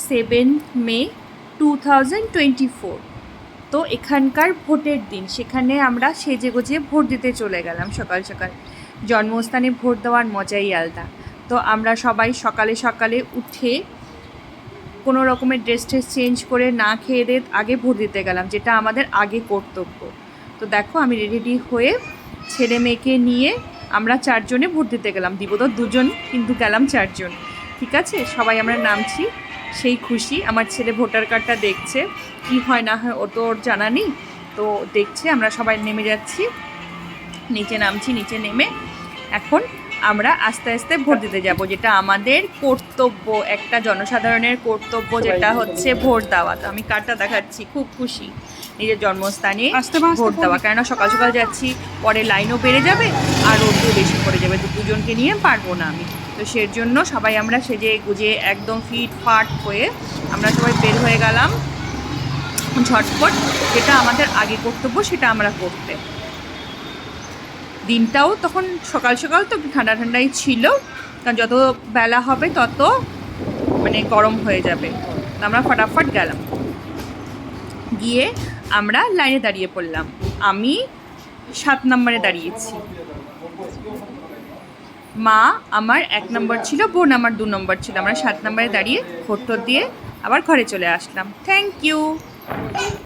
7 মে 2024। তো এখানকার ভোটের দিন, সেখানে আমরা সেজে গুজে ভোট দিতে চলে গেলাম সকাল সকাল। জন্মস্থানে ভোট দেওয়ার মজাই আলাদা। তো আমরা সবাই সকালে সকালে উঠে কোনো রকমের ড্রেস চেঞ্জ করে না খেয়ে দিয়ে আগে ভোট দিতে গেলাম, যেটা আমাদের আগে কর্তব্য। তো দেখো আমি রেডি হয়ে ছেলে মেয়েকে নিয়ে আমরা 4 জনে ভোট দিতে গেলাম। দিব তো 2 জন, কিন্তু গেলাম 4 জন। ঠিক আছে, সবাই আমরা নামছি, সেই খুশি। আমার ছেলে ভোটার কার্ডটা দেখছে, কি হয় না হয় ও তো ওর জানা নেই, তো দেখছে। আমরা সবাই নেমে যাচ্ছি, নিচে নামছি। নিচে নেমে এখন আমরা আস্তে আস্তে ভোট দিতে যাব, যেটা আমাদের কর্তব্য, একটা জনসাধারণের কর্তব্য, যেটা হচ্ছে ভোট দেওয়া। তো আমি কার্ডটা দেখাচ্ছি, খুব খুশি নিজের জন্মস্থানে ভোট দেওয়া। কেননা সকাল সকাল যাচ্ছি, পরে লাইনও বেড়ে যাবে আর রোদও বেশি পড়ে যাবে, তো 2 জনকে নিয়ে পারবো না আমি। তো সের জন্য সবাই আমরা সেজে গুজে একদম ফিট ফাট হয়ে আমরা সবাই বের হয়ে গেলাম ঝটপট। যেটা আমাদের আগে কর্তব্য সেটা আমরা করতে। দিনটাও তখন সকাল সকাল তো ঠান্ডা ঠান্ডাই ছিল, কারণ যত বেলা হবে তত মানে গরম হয়ে যাবে। আমরা ফটাফট গেলাম, গিয়ে আমরা লাইনে দাঁড়িয়ে পড়লাম। আমি 7 নম্বরে দাঁড়িয়েছি, মা আমার 1 নম্বর ছিল, বোন আমার 2 নম্বর ছিল। আমরা 7 নম্বরে দাঁড়িয়ে ভোট দিয়ে আবার ঘরে চলে আসলাম। Thank you.